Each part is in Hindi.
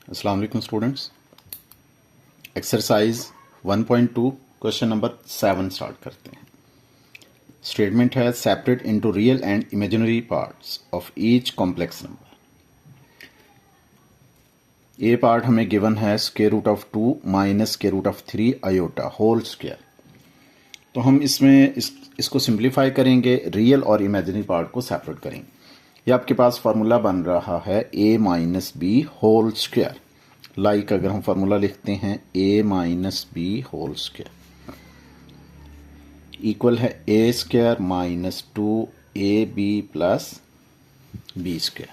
अस्सलाम वालेकुम students. Exercise 1.2 question number 7 start करते हैं। स्टेटमेंट है separate into real and imaginary parts of each complex number. A part हमें गिवन है square root of 2 minus square root of 3 iota whole square. तो हम इसमें इसको सिंप्लीफाई करेंगे, रियल और इमेजिनरी पार्ट को सेपरेट करेंगे। ये आपके पास फार्मूला बन रहा है a minus B whole square. Like अगर हम फार्मूला लिखते हैं a minus B whole square equal है a square minus 2ab plus B square.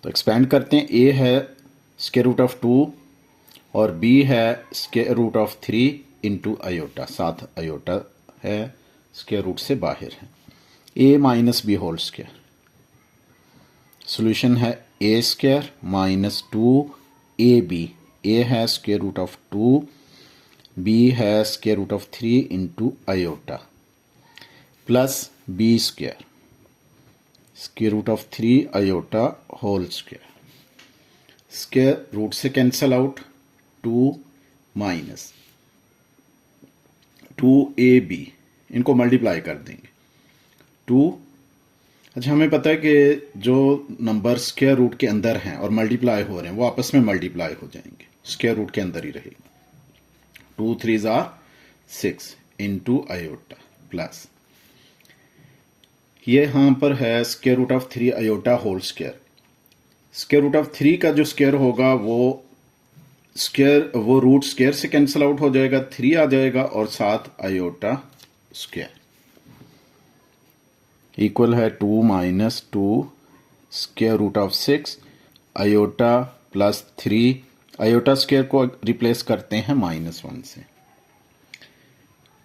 तो एक्सपेंड करते हैं, a है स्क्वायर रूट ऑफ 2 और b है square root of 3 into iota, साथ आयोटा है स्क्वायर रूट से बाहर है। a minus B whole square solution है a square minus 2ab। a है स्क्वायर रूट ऑफ 2, b है square root of 3 into iota plus b square square root of 3 iota whole square. Square root से कैंसल आउट, 2 माइनस 2ab, इनको मल्टीप्लाई कर देंगे 2। अच्छा, हमें पता है कि जो नंबर स्क्वायर रूट के अंदर हैं और मल्टीप्लाई हो रहे हैं वो आपस में मल्टीप्लाई हो जाएंगे, स्क्वायर रूट के अंदर ही रहेंगे। 2 3 आर 6 इंटू आयोटा प्लस ये यहां पर है square root of 3 iota whole square. Square root of 3 का जो स्क्वायर होगा वो रूट स्क्वायर से कैंसिल आउट हो जाएगा, 3 आ जाएगा और साथ आयोटा स्क्वायर इक्वल है 2 minus 2 square root of 6 iota plus 3। Iota square को रिप्लेस करते हैं -1 से।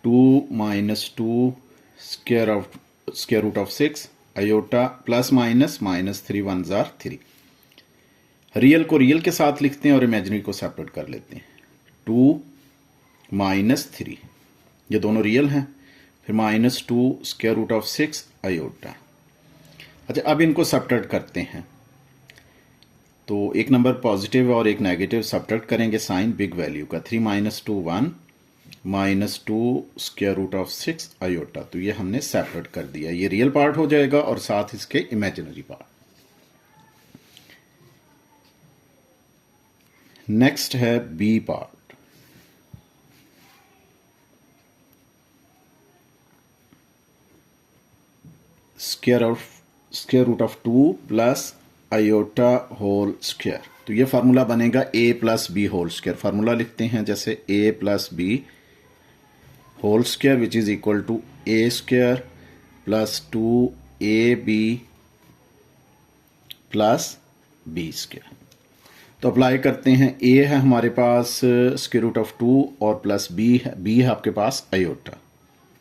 2 minus 2 square root of 6 iota plus minus -3 1 जार 3। रियल को रियल के साथ लिखते हैं और इमेजिनरी को सेपरेट कर लेते हैं। 2 माइनस 3, ये दोनों रियल हैं, फिर -2 स्क्वायर रूट ऑफ 6 आयोटा। अच्छा, अब इनको सब्ट्रैक्ट करते हैं तो एक नंबर पॉजिटिव और एक नेगेटिव सब्ट्रैक्ट करेंगे साइन बिग वैल्यू का। 3 minus 2 1 minus 2 square root of 6 iota. तो ये हमने सेपरेट कर दिया, ये रियल पार्ट हो जाएगा और साथ इसके इमेजिनरी पार्ट। नेक्स्ट है B part. Square root of 2 plus iota whole square. तो ये फार्मूला बनेगा a plus B whole square. Formula लिखते हैं जैसे a plus B whole square which is equal to a square plus 2ab plus b square. तो अप्लाई करते हैं, a है हमारे पास स्क्वायर रूट ऑफ 2 और प्लस b है आपके पास iota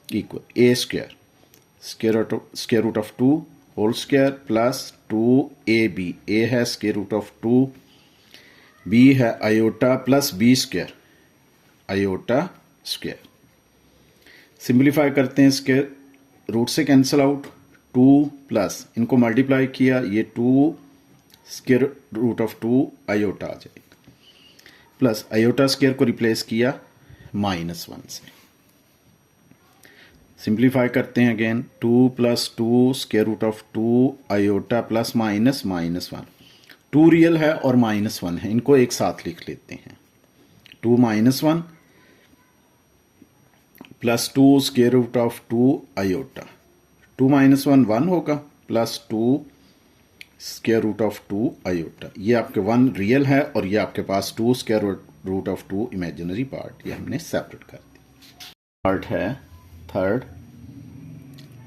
equal a square square root of 2 whole square plus 2ab। a है स्क्वायर रूट ऑफ 2, b है iota plus b square iota square. Simplify करते हैं, स्क्वायर रूट से कैंसिल आउट, 2 प्लस इनको मल्टीप्लाई किया, ये 2 स्क्वायर रूट ऑफ 2 आयोटा आ जाएगा प्लस आयोटा स्क्वायर को रिप्लेस किया -1 से। सिंप्लीफाई करते हैं again, 2 plus 2 square root of 2 iota plus -1। 2 real है और -1 है, इनको एक साथ लिख लेते हैं। 2 -1 plus 2 square root of 2 iota. 2 -1 1 होगा plus 2 square root of 2 iota. ये आपके 1 रियल है और ये आपके पास 2 square root of 2 imaginary part. ये हमने सेपरेट कर दिया। पार्ट है third,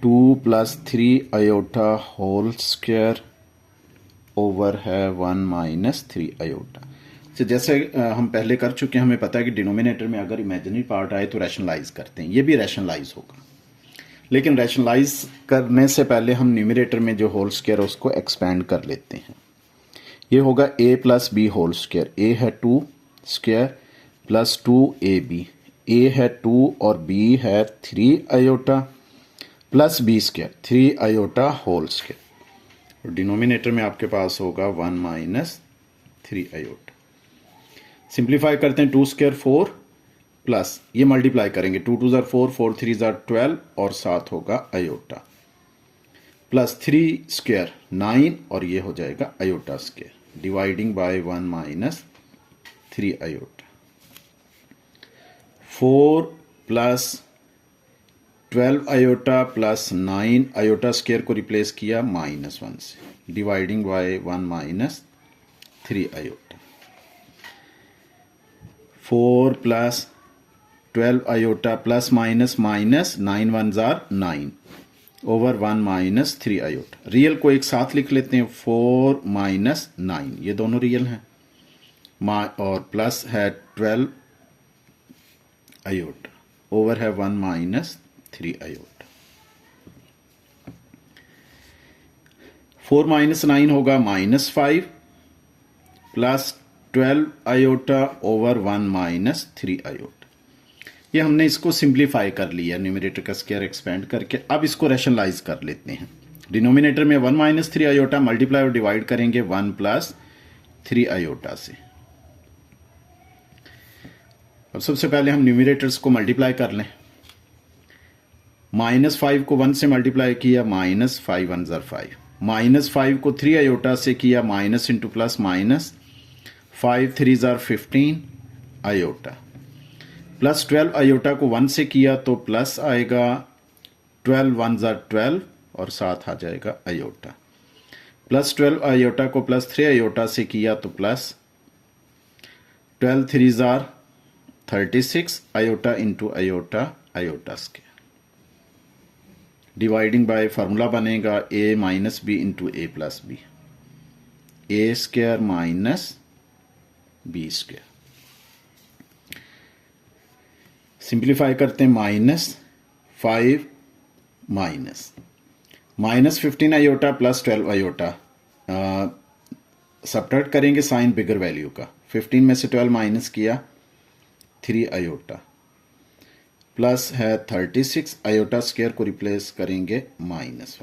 2 plus 3 iota whole square over है 1 माइनस 3 आयोटा। तो जैसे हम पहले कर चुके हैं, हमें पता है कि डिनोमिनेटर में अगर इमेजिनरी पार्ट आए तो रैशनलाइज करते हैं, ये भी रैशनलाइज होगा। लेकिन रैशनलाइज करने से पहले हम न्यूमरेटर में जो होल स्क्वायर है उसको एक्सपेंड कर लेते हैं। ये होगा a plus B whole square. a है 2 स्क्वायर प्लस 2ab। a है 2 और b है 3 iota plus b square 3 iota whole square. Denominator में आपके पास होगा 1 माइनस 3 आयोटा। सिंप्लीफाई करते हैं, 2 स्क्वायर 4 प्लस ये मल्टीप्लाई करेंगे, 2 2 ज़ार 4, 4 3 ज़ार 12 और साथ होगा आयोटा, प्लस 3 स्क्वायर 9 और ये हो जाएगा iota square, dividing by 1 minus 3 iota. 4 plus 12 iota plus 9 iota square को रिप्लेस किया -1 से, dividing by 1 minus 3 iota. 4 plus 12 iota plus minus minus 9 1 ज़ार 9 ओवर 1 माइनस 3 आयोटा। रियल को एक साथ लिख लेते हैं, 4 माइनस 9, ये दोनों रियल हैं, और प्लस है 12 आयोटा ओवर है 1 माइनस 3 आयोटा। 4 माइनस 9 होगा -5 plus 12 iota over 1 minus 3 iota. ये हमने इसको सिंप्लीफाई कर लिया, न्यूमरेटर का स्क्वायर एक्सपेंड करके। अब इसको रैशनलाइज कर लेते हैं। डिनोमिनेटर में 1 माइनस 3 आयोटा मल्टीप्लाई और डिवाइड करेंगे 1 प्लस 3 आयोटा से। अब सबसे पहले हम न्यूमरेटर्स को मल्टीप्लाई कर लें। -5 को 1 से मल्टीप्लाई किया, -5 1 ज़ार 5, -5 को 3 आयोटा से किया, माइनस इंटू प्लस माइनस, 5 3 ज़ार 15 आयोटा, प्लस 12 आयोटा को 1 से किया तो प्लस आएगा, 12 1 ज़ार 12 और साथ आ जाएगा आयोटा, प्लस 12 आयोटा को प्लस 3 आयोटा से किया तो प्लस 12 3 ज़ार 36 iota into iota, iota square, dividing by formula बनेगा a minus B into A plus B, A square minus B square. Simplify करते हैं, -5 minus 15 iota plus 12 iota, subtract करेंगे साइन बिगर वैल्यू का, 15 में से 12 माइनस किया, 3 आयोटा, प्लस है 36 आयोटा स्क्वायर को रिप्लेस करेंगे -1,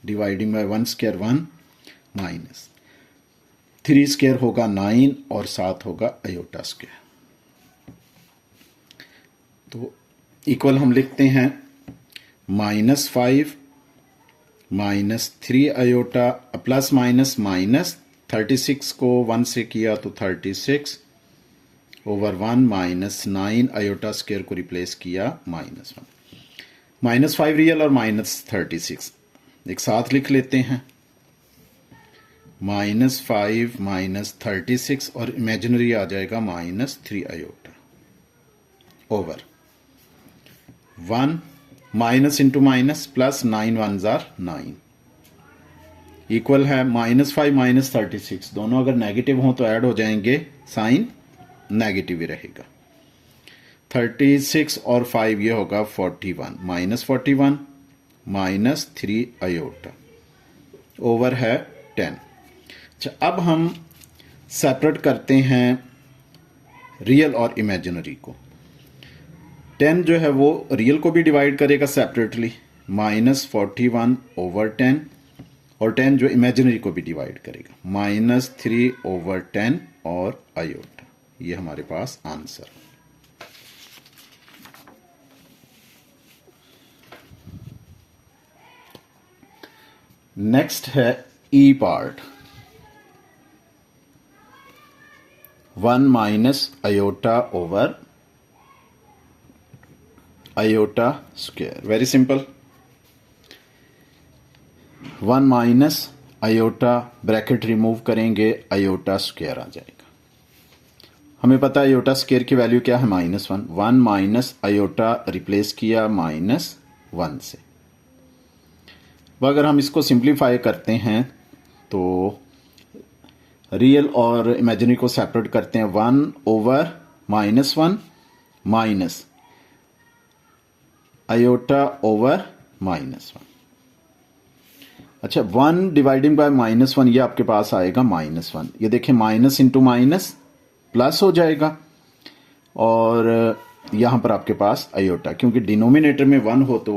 dividing by 1 square 1 minus 3 square होगा 9 और साथ होगा आयोटा स्क्वायर। तो इक्वल हम लिखते हैं -5 minus 3 iota plus minus minus 36 को 1 से किया तो 36 ओवर 1 माइनस 9 आयोटा स्क्वायर को रिप्लेस किया -1, -5 रियल और -36 एक साथ लिख लेते हैं, -5 माइनस 36 और इमेजिनरी आ जाएगा -3 iota over 1 minus into minus plus 9 1 ज़ार 9 इक्वल है -5 माइनस 36, दोनों अगर नेगेटिव हों तो ऐड हो जाएंगे, साइन नेगेटिव ही रहेगा। 36 और 5 ये होगा 41, -41 माइनस 3 आयोटा ओवर है 10। अच्छा, अब हम सेपरेट करते हैं रियल और इमेजिनरी को। 10 जो है वो रियल को भी डिवाइड करेगा सेपरेटली, -41 ओवर 10, और 10 जो इमेजिनरी को भी डिवाइड करेगा, -3 ओवर 10 और आयोटा। ये हमारे पास आंसर। नेक्स्ट है E part, 1 minus iota over iota square. Very simple, 1 minus iota bracket remove करेंगे, आयोटा स्क्वायर आ जाएगा। हमें पता है आयोटा स्क्वायर की वैल्यू क्या है, -1। 1 माइनस आयोटा रिप्लेस किया -1 से। अब अगर हम इसको सिंप्लीफाई करते हैं तो रियल और इमेजिनरी को सेपरेट करते हैं, 1 ओवर -1 माइनस आयोटा ओवर -1। अच्छा, 1 डिवाइडिंग बाय -1 ये आपके पास आएगा -1। ये देखिए, माइनस इंटू माइनस प्लस हो जाएगा, और यहां पर आपके पास आयोटा, क्योंकि डिनोमिनेटर में 1 हो तो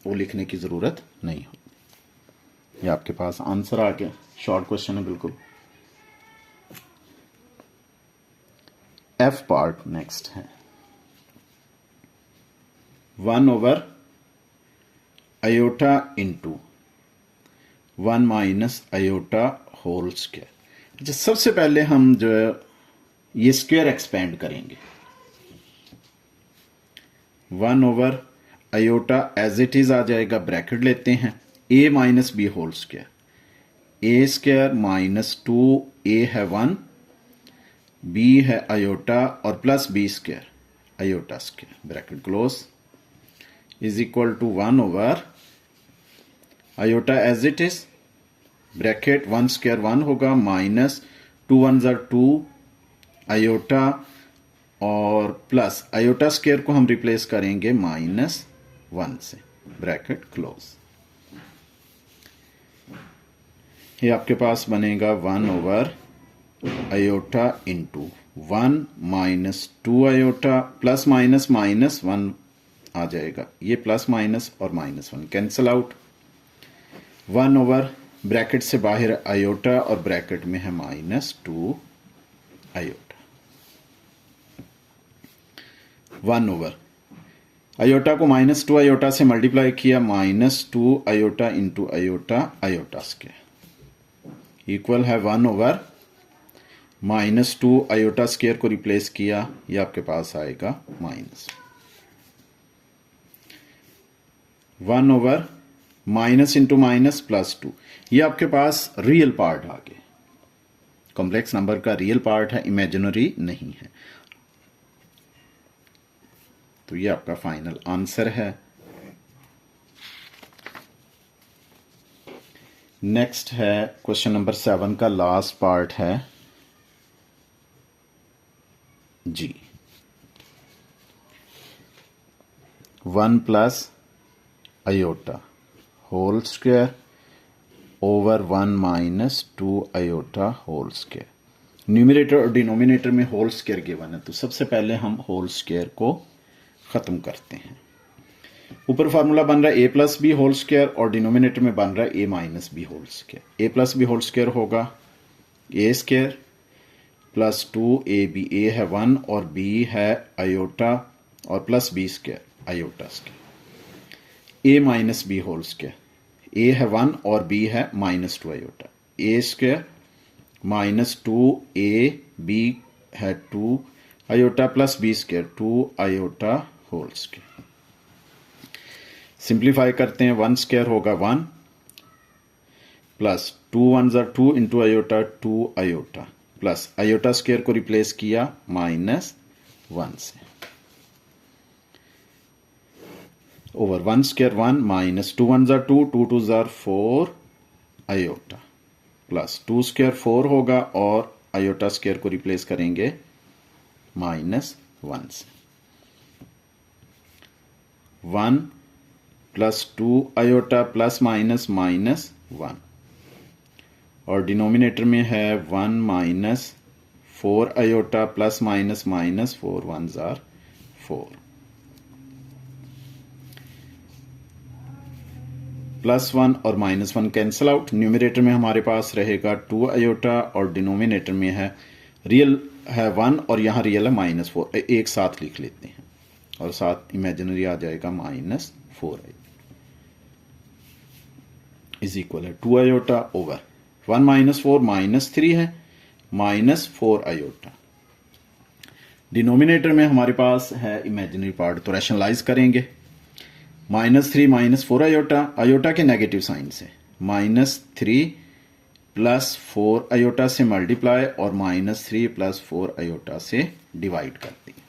वो लिखने की जरूरत नहीं होती। ये आपके पास आंसर आ गया। शॉर्ट क्वेश्चन है बिल्कुल। एफ पार्ट नेक्स्ट है 1 over iota into 1 minus iota whole square. अच्छा, सबसे पहले हम जो है ये स्क्वायर एक्सपेंड करेंगे। 1 over iota as it is आ जाएगा, ब्रैकेट लेते हैं, a minus B whole square, A square minus 2a है 1, b है आयोटा और plus B square iota square, bracket close, is equal to 1 over iota as it is, bracket 1 square 1 होगा, माइनस 2 1 2 आयोटा और प्लस आयोटा स्क्वायर को हम रिप्लेस करेंगे -1 से, ब्रैकेट क्लोज। ये आपके पास बनेगा 1 over iota into 1 minus 2 iota plus minus minus 1 आ जाएगा, ये प्लस माइनस और -1 कैंसिल आउट, 1 ओवर ब्रैकेट से बाहर आयोटा और ब्रैकेट में है -2 आयोटा, 1 ओवर आयोटा को -2 आयोटा से मल्टीप्लाई किया, -2 iota into iota iota square equal है 1 ओवर -2 आयोटा स्क्वायर को रिप्लेस किया, ये आपके पास आएगा -1 over minus into minus plus 2, ये आपके पास रियल पार्ट आ गया, कॉम्प्लेक्स नंबर का रियल पार्ट है, इमेजिनरी नहीं है। तो ये आपका फाइनल आंसर है। नेक्स्ट है क्वेश्चन नंबर 7 का लास्ट पार्ट है जी, 1 plus iota whole square over 1 minus 2 iota whole square. Numerator और डिनोमिनेटर में होल स्क्वायर गिवन है, तो सबसे पहले हम होल स्क्वायर को खत्म करते हैं। ऊपर फार्मूला बन रहा है a plus B whole square और डिनोमिनेटर में बन रहा है a minus B whole square. a plus B whole square होगा a square plus 2ab, a है 1 और b है आयोटा और plus b square iota square, a minus B whole square, a है 1 और b है -2 iota, a square minus 2ab है 2 iota plus b square 2 iota whole square. Simplify करते हैं, 1 स्क्वायर होगा 1 plus 2 1 2 into iota 2 iota plus iota square को रिप्लेस किया -1 से, over 1 square 1 minus 2 1 2 2 2 4 iota plus 2 square 4 होगा और आयोटा स्क्वायर को रिप्लेस करेंगे -1 से, 1 प्लस 2 आयोटा प्लस माइनस -1 और डिनोमिनेटर में है 1 minus 4 iota plus minus minus 4 1 4 +1 और -1 कैंसिल आउट। न्यूमरेटर में हमारे पास रहेगा 2 आयोटा और डिनोमिनेटर में है रियल है 1 और यहाँ रियल है -4, एक साथ लिख लेते हैं और साथ इमेजिनरी आ जाएगा -4 इज इक्वल है 2 आयोटा ओवर 1 माइनस 4 -3 है -4 आयोटा। डिनोमिनेटर में हमारे पास है इमेजिनरी पार्ट, तो रैशनलाइज करेंगे, -3 -4 आयोटा, आयोटा के नेगेटिव साइन से -3 प्लस 4 आयोटा से मल्टीप्लाई और -3 प्लस 4 आयोटा से डिवाइड करते हैं।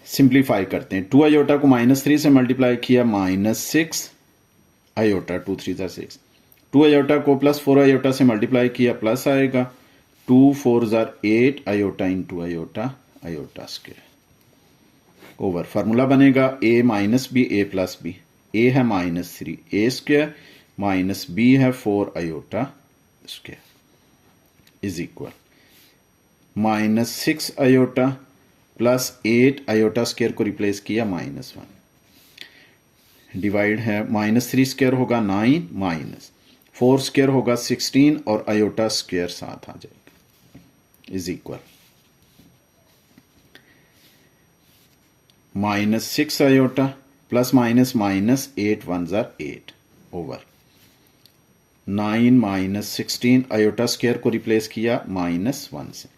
सिंप्लीफाई करते हैं, 2 आयोटा को -3 से मल्टीप्लाई किया -6 आयोटा 2 3 6, 2 आयोटा को प्लस 4 आयोटा से मल्टीप्लाई किया प्लस आएगा 2 4 8 iota into iota iota square over formula बनेगा a minus B a plus B, a है -3 a स्क्वायर माइनस b है 4 iota square is equal -6 iota plus 8 iota square को रिप्लेस किया -1 डिवाइड है -3 स्क्वायर होगा 9 माइनस 4 स्क्वायर होगा 16 और आयोटा स्क्वायर साथ आ जाएगा is equal minus 6 iota plus minus minus 8 1 jar 8 over 9 minus 16 iota square को रिप्लेस किया माइनस 1 से।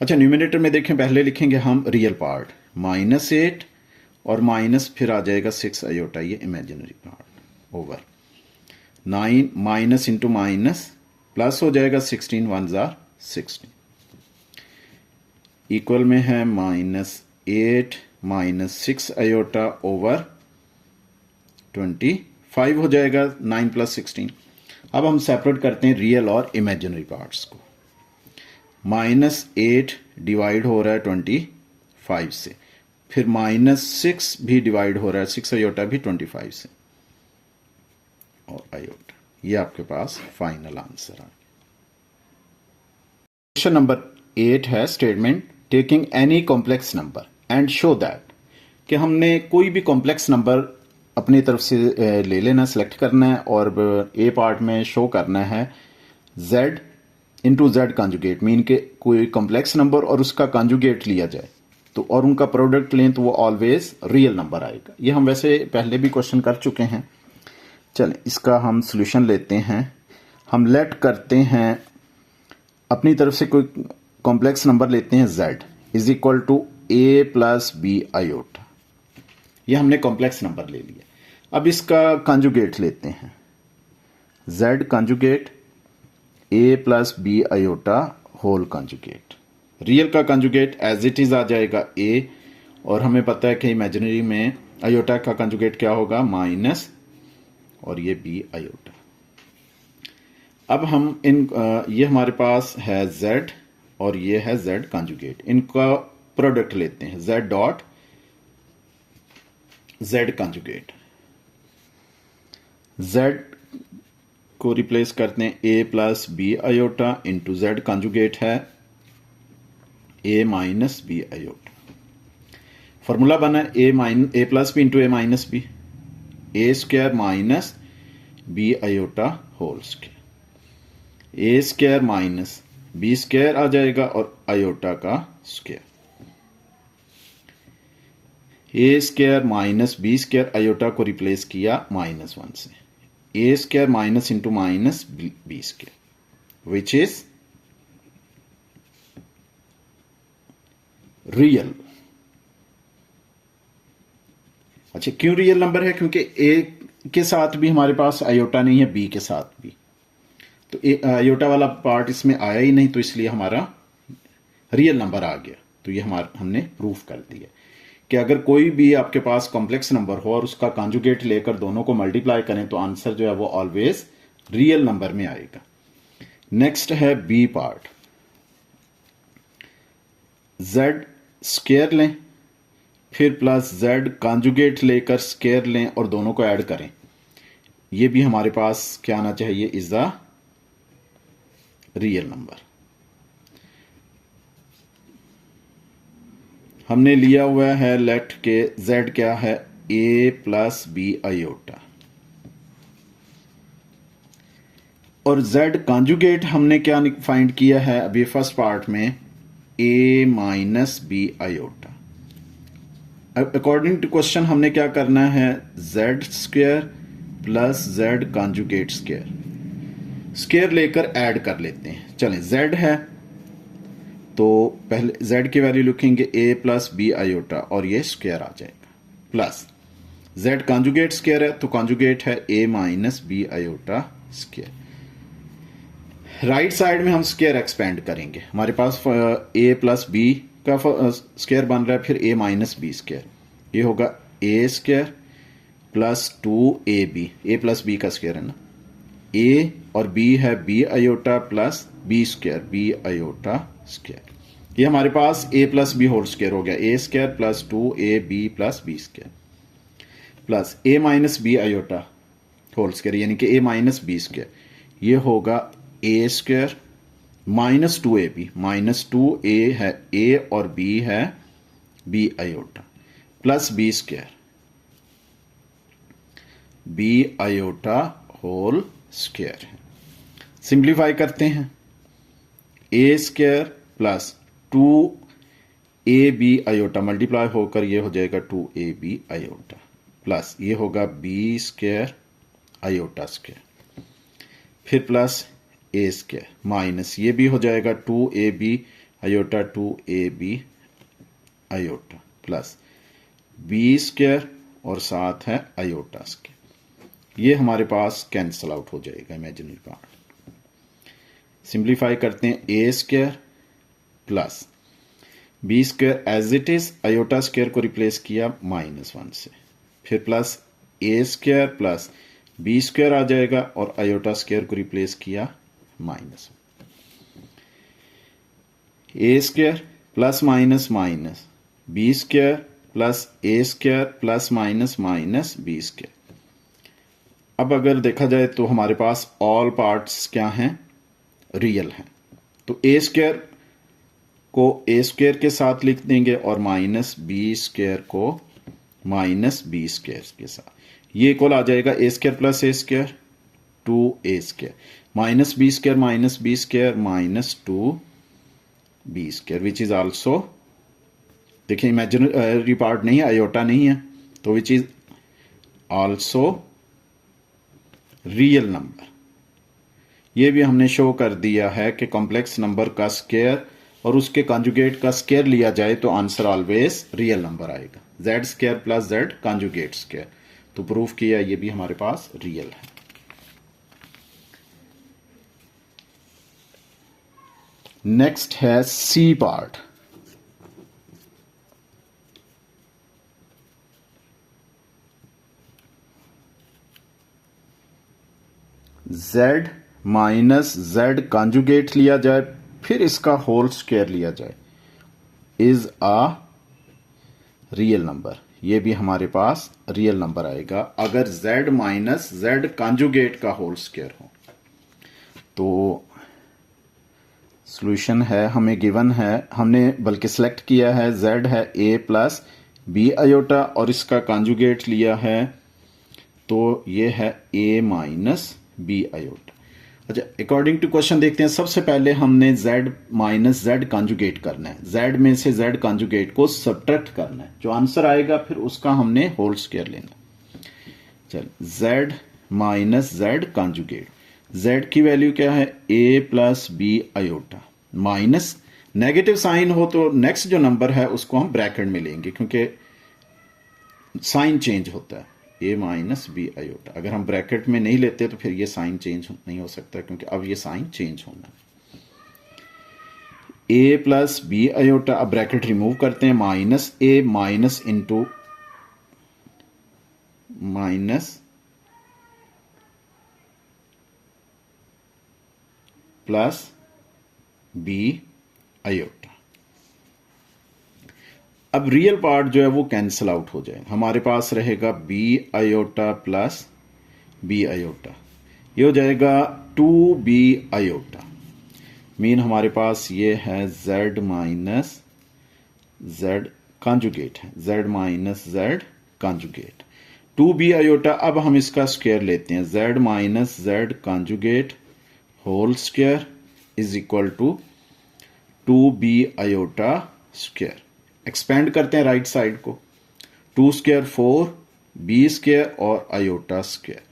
अच्छा, न्यूमिनेटर में देखें, पहले लिखेंगे हम रियल पार्ट माइनस 8 और माइनस फिर आ जाएगा 6 आयोटा, ये imaginary part over 9 minus into minus plus हो जाएगा 16 1 जार 16 इक्वल में है माइनस 8 माइनस 6 आयोटा ओवर 25 हो जाएगा 9 प्लस 16। अब हम सेपरेट करते हैं रियल और इमेजिनरी पार्ट्स को। माइनस 8 डिवाइड हो रहा है 25 से, फिर माइनस 6 भी डिवाइड हो रहा है 6 आयोटा भी 25 से और आयोटा। ये आपके पास फाइनल आंसर आ गया। क्वेश्चन नंबर 8 है statement taking any complex number and show that, कि हमने कोई भी कॉम्प्लेक्स नंबर अपनी तरफ से ले लेना, सेलेक्ट करना है और ए पार्ट में शो करना है z into Z conjugate, mean के कोई कॉम्प्लेक्स नंबर और उसका कॉन्जुगेट लिया जाए तो और उनका प्रोडक्ट लें तो वो ऑलवेज रियल नंबर आएगा। ये हम वैसे पहले भी क्वेश्चन कर चुके हैं। चलें इसका हम सॉल्यूशन लेते हैं। हम लेट करते हैं अपनी तरफ से कोई कॉम्प्लेक्स नंबर लेते हैं z is equal to a plus B iota. ये हमने कॉम्प्लेक्स नंबर ले लिया। अब इसका कॉन्जुगेट लेते हैं z conjugate a plus B iota whole conjugate. Real का कॉन्जुगेट एज इट इज आ जाएगा a, और हमें पता है कि इमेजिनरी में आयोटा का कॉन्जुगेट क्या होगा माइनस, और ये b आयोटा। अब हम ये हमारे पास है z और ये है z कॉन्जुगेट, इनका प्रोडक्ट लेते हैं z dot z conjugate. z को रिप्लेस करते हैं a plus B iota into Z conjugate है a minus B iota. Formula बना a plus B into a minus B, a square minus B iota whole square, a square minus B square आ जाएगा और आयोटा का square, a square minus B square iota को रिप्लेस किया माइनस 1 से, a square minus into minus B square which is real. अच्छा, क्यों रियल नंबर है? क्योंकि a के साथ भी हमारे पास आयोटा नहीं है, b के साथ भी, तो आयोटा वाला पार्ट इसमें आया ही नहीं, तो इसलिए हमारा रियल नंबर आ गया। तो ये हमने प्रूफ कर दिया कि अगर कोई भी आपके पास कॉम्प्लेक्स नंबर हो और उसका कॉन्जुगेट लेकर दोनों को मल्टीप्लाई करें तो आंसर जो है वो ऑलवेज रियल नंबर में आएगा। नेक्स्ट है बी पार्ट, z स्क्वायर लें फिर प्लस z कॉन्जुगेट लेकर स्क्वायर लें और दोनों को ऐड करें। ये भी हमारे पास क्या आना चाहिए, इज द रियल नंबर। हमने लिया हुआ है लेट के z क्या है a प्लस बी आयोटा, और z कॉन्जुगेट हमने क्या फाइंड किया है अभी फर्स्ट पार्ट में a minus B iota. According to question हमने क्या करना है z square plus z conjugate square, square लेकर ऐड कर लेते हैं। चलें, z है तो पहले z की वैल्यू लिखेंगे a प्लस बी आयोटा और ये स्क्वायर आ जाएगा, प्लस z कॉन्जुगेट स्क्वायर है तो कॉन्जुगेट है a minus B iota square. Right side में हम स्क्वायर एक्सपेंड करेंगे, हमारे पास a प्लस बी का स्क्वायर बन रहा है, फिर a माइनस बी स्क्वायर, ये होगा a square plus 2ab, a plus B का स्क्वायर है ना, a और b है b iota plus b square b iota square. ये हमारे पास a plus B whole square हो गया, a square plus 2ab plus b square plus a minus B iota whole square यानी कि a माइनस बी स्क्वायर, ये होगा a square minus 2ab, minus 2a है a और b है b iota plus b square b iota whole square है। सिंप्लीफाई करते हैं, a square plus 2 A B iota multiply होकर ये हो जाएगा 2ab आयोटा प्लस ये होगा b स्क्वायर आयोटा स्क्वायर, फिर प्लस a स्क्वायर माइनस ये भी हो जाएगा 2ab iota 2ab iota plus b square और साथ है आयोटा स्क्वायर। ये हमारे पास कैंसल आउट हो जाएगा इमेजिनरी पार्ट। सिंप्लीफाई करते हैं a square plus B square as it is iota square को रिप्लेस किया -1 से, फिर plus A square plus B square आ जाएगा और आयोटा स्क्वायर को रिप्लेस किया -1। A square plus minus minus B square plus A square plus minus minus B square. अब अगर देखा जाए तो हमारे पास ऑल पार्ट्स क्या हैं, रियल हैं, तो ए स्क्वायर को ए स्क्वायर के साथ लिख देंगे और माइनस बी स्क्वायर को माइनस बी स्क्वायर के साथ। ये इक्वल आ जाएगा A square plus A square 2a square minus B square minus B square minus 2b square which is also, देखिए इमेजिनरी पार्ट नहीं है, आयोटा नहीं है, तो which is also real number. ये भी हमने शो कर दिया है कि कॉम्प्लेक्स नंबर का स्क्वायर और उसके कॉन्जुगेट का स्क्वायर लिया जाए तो आंसर ऑलवेज रियल नंबर आएगा। Z square plus Z conjugate square, तो प्रूफ किया ये भी हमारे पास रियल है। नेक्स्ट है C part. z minus Z conjugate लिया जाए फिर इसका होल स्क्वायर लिया जाए इज आ रियल नंबर। ये भी हमारे पास रियल नंबर आएगा अगर z माइनस जेड कॉन्जुगेट का होल स्क्वायर हो। तो सॉल्यूशन है हमें गिवन है, हमने बल्कि सिलेक्ट किया है z है a प्लस बी आयोटा और इसका कॉन्जुगेट लिया है तो ये है a माइनस बी आयोटा। अच्छा, अकॉर्डिंग टू क्वेश्चन देखते हैं। सबसे पहले हमने z माइनस जेड कॉन्जुगेट करना है, z में से z कॉन्जुगेट को सब्ट्रैक्ट करना है, जो आंसर आएगा फिर उसका हमने होल स्क्वायर लेना। चल z minus Z conjugate, z की वैल्यू क्या है a plus B iota, minus negative sign हो तो नेक्स्ट जो नंबर है उसको हम ब्रैकेट में लेंगे क्योंकि साइन चेंज होता है, a माइनस बी आयोटा। अगर हम ब्रैकेट में नहीं लेते तो फिर ये साइन चेंज नहीं हो सकता क्योंकि अब ये साइन चेंज होना है। a प्लस बी आयोटा, अब ब्रैकेट रिमूव करते हैं, minus a minus into minus plus B iota. अब रियल पार्ट जो है वो कैंसिल आउट हो जाए, हमारे पास रहेगा B iota plus B iota, ये हो जाएगा 2b आयोटा। मीन हमारे पास ये है z माइनस जेड कॉन्जुगेट है, z minus Z conjugate 2b iota. अब हम इसका स्क्वायर लेते हैं, z minus Z conjugate whole square is equal to 2b iota square. Expand करते हैं राइट साइड को, 2 स्क्वायर 4 b स्क्वायर और iota square,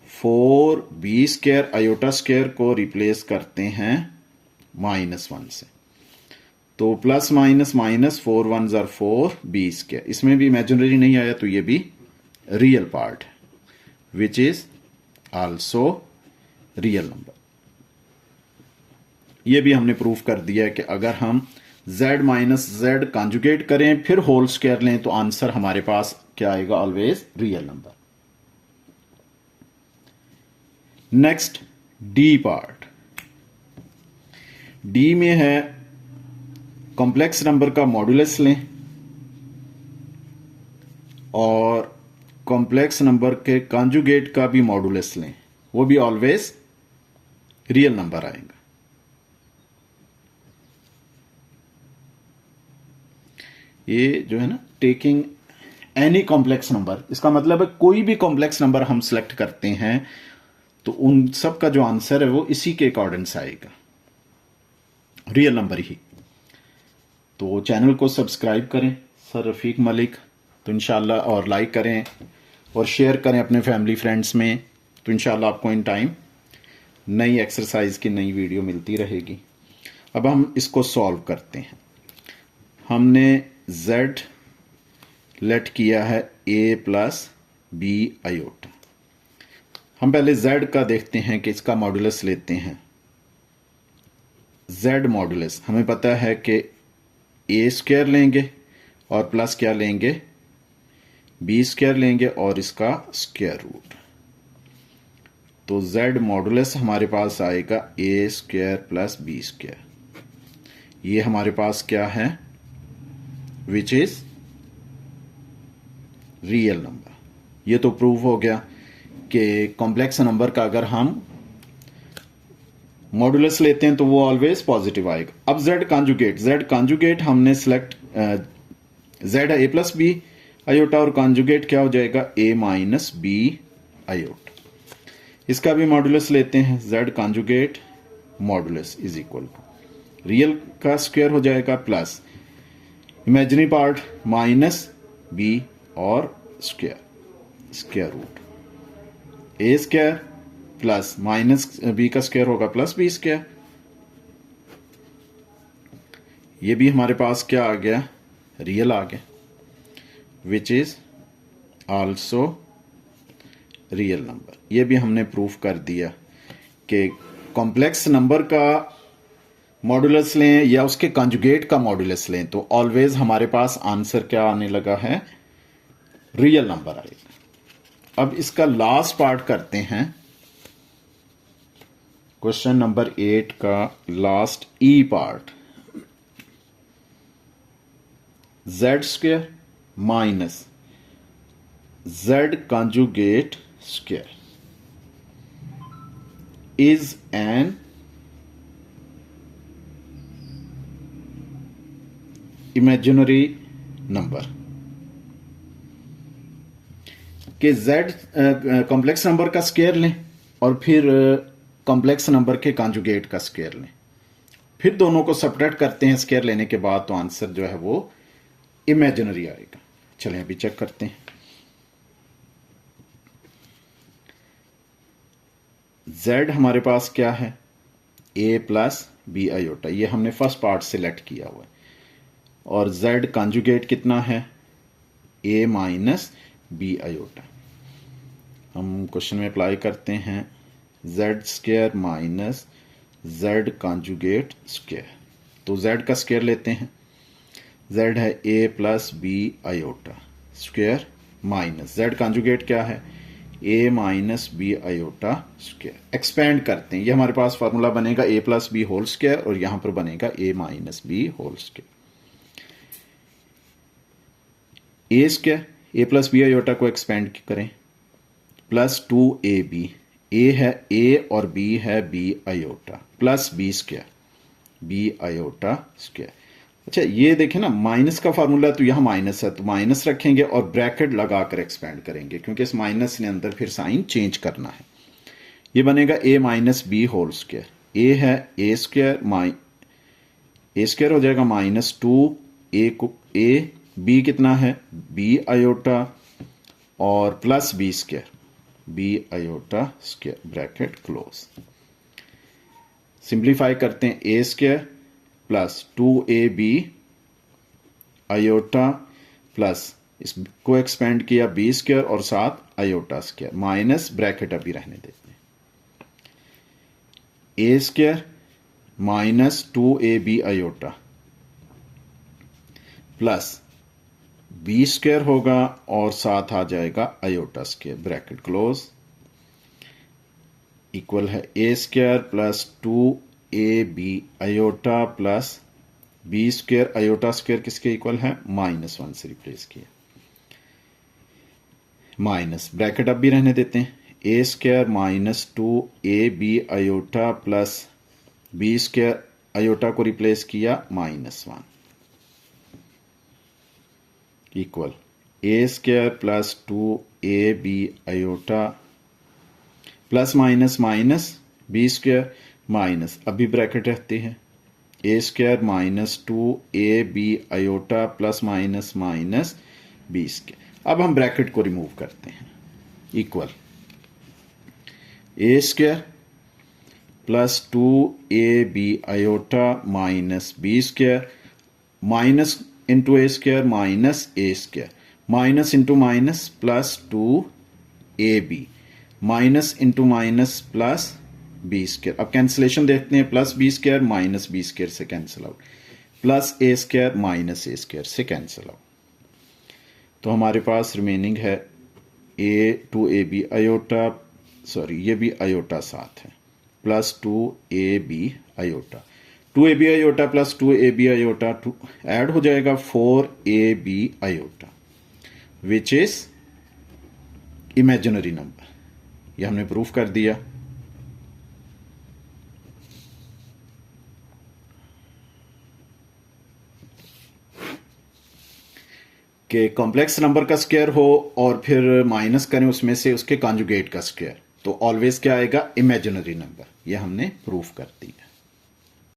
4b square iota square को रिप्लेस करते हैं -1 से, तो प्लस माइनस माइनस 4 1 ज़र 4 b स्क्वायर। इसमें भी इमेजिनरी नहीं आया तो ये भी रियल पार्ट है विच इज आल्सो रियल नंबर। ये भी हमने प्रूफ कर दिया है कि अगर हम z माइनस जेड कॉन्जुगेट करें फिर होल स्क्वायर लें तो आंसर हमारे पास क्या आएगा, always real number. Next D part. D में है कॉम्प्लेक्स नंबर का मॉडुलस लें और कॉम्प्लेक्स नंबर के कॉन्जुगेट का भी मॉडुलस लें, वो भी ऑलवेज रियल नंबर आएगा। ये जो है ना टेकिंग एनी कॉम्प्लेक्स नंबर, इसका मतलब है कोई भी कॉम्प्लेक्स नंबर हम सेलेक्ट करते हैं तो उन सब का जो आंसर है वो इसी के अकॉर्डिंग आएगा, रियल नंबर ही। तो चैनल को सब्सक्राइब करें सर रफ़ीक मलिक, तो इंशाल्लाह, और लाइक करें और शेयर करें अपने फैमिली फ्रेंड्स में, तो इंशाल्लाह आपको इन टाइम नई एक्सरसाइज की नई वीडियो मिलती रहेगी। अब हम इसको सॉल्व करते हैं। हमने z लेट किया है a प्लस बी आयोटा। हम पहले z का देखते हैं कि इसका मॉडुलस लेते हैं। z मॉडुलस हमें पता है कि a स्क्वायर लेंगे और प्लस क्या लेंगे, b स्क्वायर लेंगे और इसका स्क्वायर रूट। तो z मॉडुलस हमारे पास आएगा a square plus b square. ये हमारे पास क्या है, विच इज रियल नंबर। ये तो प्रूव हो गया कि कॉम्प्लेक्स नंबर का अगर हम मॉडुलस लेते हैं तो वो ऑलवेज पॉजिटिव आएगा। अब z कॉन्जुगेट हमने सिलेक्ट, z है a प्लस बी आयोटा और कॉन्जुगेट क्या हो जाएगा, a माइनस बी आयोटा। इसका भी मॉडुलस लेते हैं, z conjugate modulus is equal to real का स्क्वायर हो जाएगा plus imaginary part minus b और square root a square plus minus b का स्क्वायर होगा प्लस b स्क्वायर। ये भी हमारे पास क्या आ गया, रियल आ गया, विच इज आल्सो रियल नंबर। ये भी हमने प्रूफ कर दिया कि कॉम्प्लेक्स नंबर का मॉडुलस लें या उसके कॉन्जुगेट का मॉडुलस लें तो ऑलवेज हमारे पास आंसर क्या आने लगा है, रियल नंबर आएगा। अब इसका लास्ट पार्ट करते हैं, क्वेश्चन नंबर 8 का last E part. z square minus z conjugate square is an imaginary number. कि z कॉम्प्लेक्स नंबर का स्क्वायर लें और फिर कॉम्प्लेक्स नंबर के कॉन्जुगेट का स्क्वायर लें, फिर दोनों को सब्ट्रैक्ट करते हैं स्क्वायर लेने के बाद, तो आंसर जो है वो इमेजिनरी आएगा। चलें अभी चेक करते हैं। z हमारे पास क्या है, a प्लस बी आयोटा, ये हमने फर्स्ट पार्ट सिलेक्ट किया हुआ है, और z कॉन्जुगेट कितना है, a माइनस बी आयोटा। हम क्वेश्चन में अप्लाई करते हैं, z square minus z conjugate square. तो z का स्क्वायर लेते हैं, z है a plus B iota square minus z conjugate क्या है, a minus B iota square. Expand करते हैं, ये हमारे पास फार्मूला बनेगा a plus B whole square और यहां पर बनेगा a minus B whole square. a square a plus B iota को एक्सपेंड करें, प्लस 2ab, a है a और b है b iota plus b square b iota square. अच्छा ये देखें ना, माइनस का फार्मूला तो यहां माइनस है, तो माइनस रखेंगे और ब्रैकेट लगाकर एक्सपेंड करेंगे क्योंकि इस माइनस ने अंदर फिर साइन चेंज करना है। ये बनेगा a minus B whole square, a है a स्क्वायर a स्क्वायर हो जाएगा माइनस 2a को a, b कितना है b आयोटा और plus b square b iota square, bracket close. Simplify करते हैं, a square plus 2ab iota plus इसको एक्सपेंड किया b स्क्वायर और साथ आयोटा स्क्वायर, माइनस ब्रैकेट अभी रहने देते हैं, a square minus 2ab iota plus b square होगा और साथ आ जाएगा iota square, bracket close, equal है a square plus 2ab iota plus b square, iota square किसके इक्वल है, -1 से रिप्लेस किया, माइनस ब्रैकेट अब भी रहने देते हैं, a square minus 2ab iota plus b square, iota को रिप्लेस किया -1, equal a square plus 2ab iota plus minus minus b square minus, अभी ब्रैकेट रहते हैं, A square minus 2ab iota plus minus minus B square. अब हम ब्रैकेट को रिमूव करते हैं, equal A square plus 2ab iota minus B square, minus into A square minus A square, minus into minus plus 2ab, minus into minus plus B square. अब कैंसिलेशन देखते हैं, plus B square minus B square से cancel out, plus A square minus A square से कैंसिल आउट। तो हमारे पास रिमेनिंग है a2ab आयोटा, सॉरी ये भी आयोटा साथ है, plus 2ab iota, 2ab iota plus 2ab iota add हो जाएगा 4ab iota, which is imaginary number. ये हमने प्रूफ कर दिया। कि कॉम्प्लेक्स नंबर का स्क्वायर हो और फिर माइनस करें उसमें से उसके कॉन्जुगेट का स्क्वायर, तो ऑलवेज क्या आएगा, इमेजिनरी नंबर। ये हमने प्रूफ कर दिया।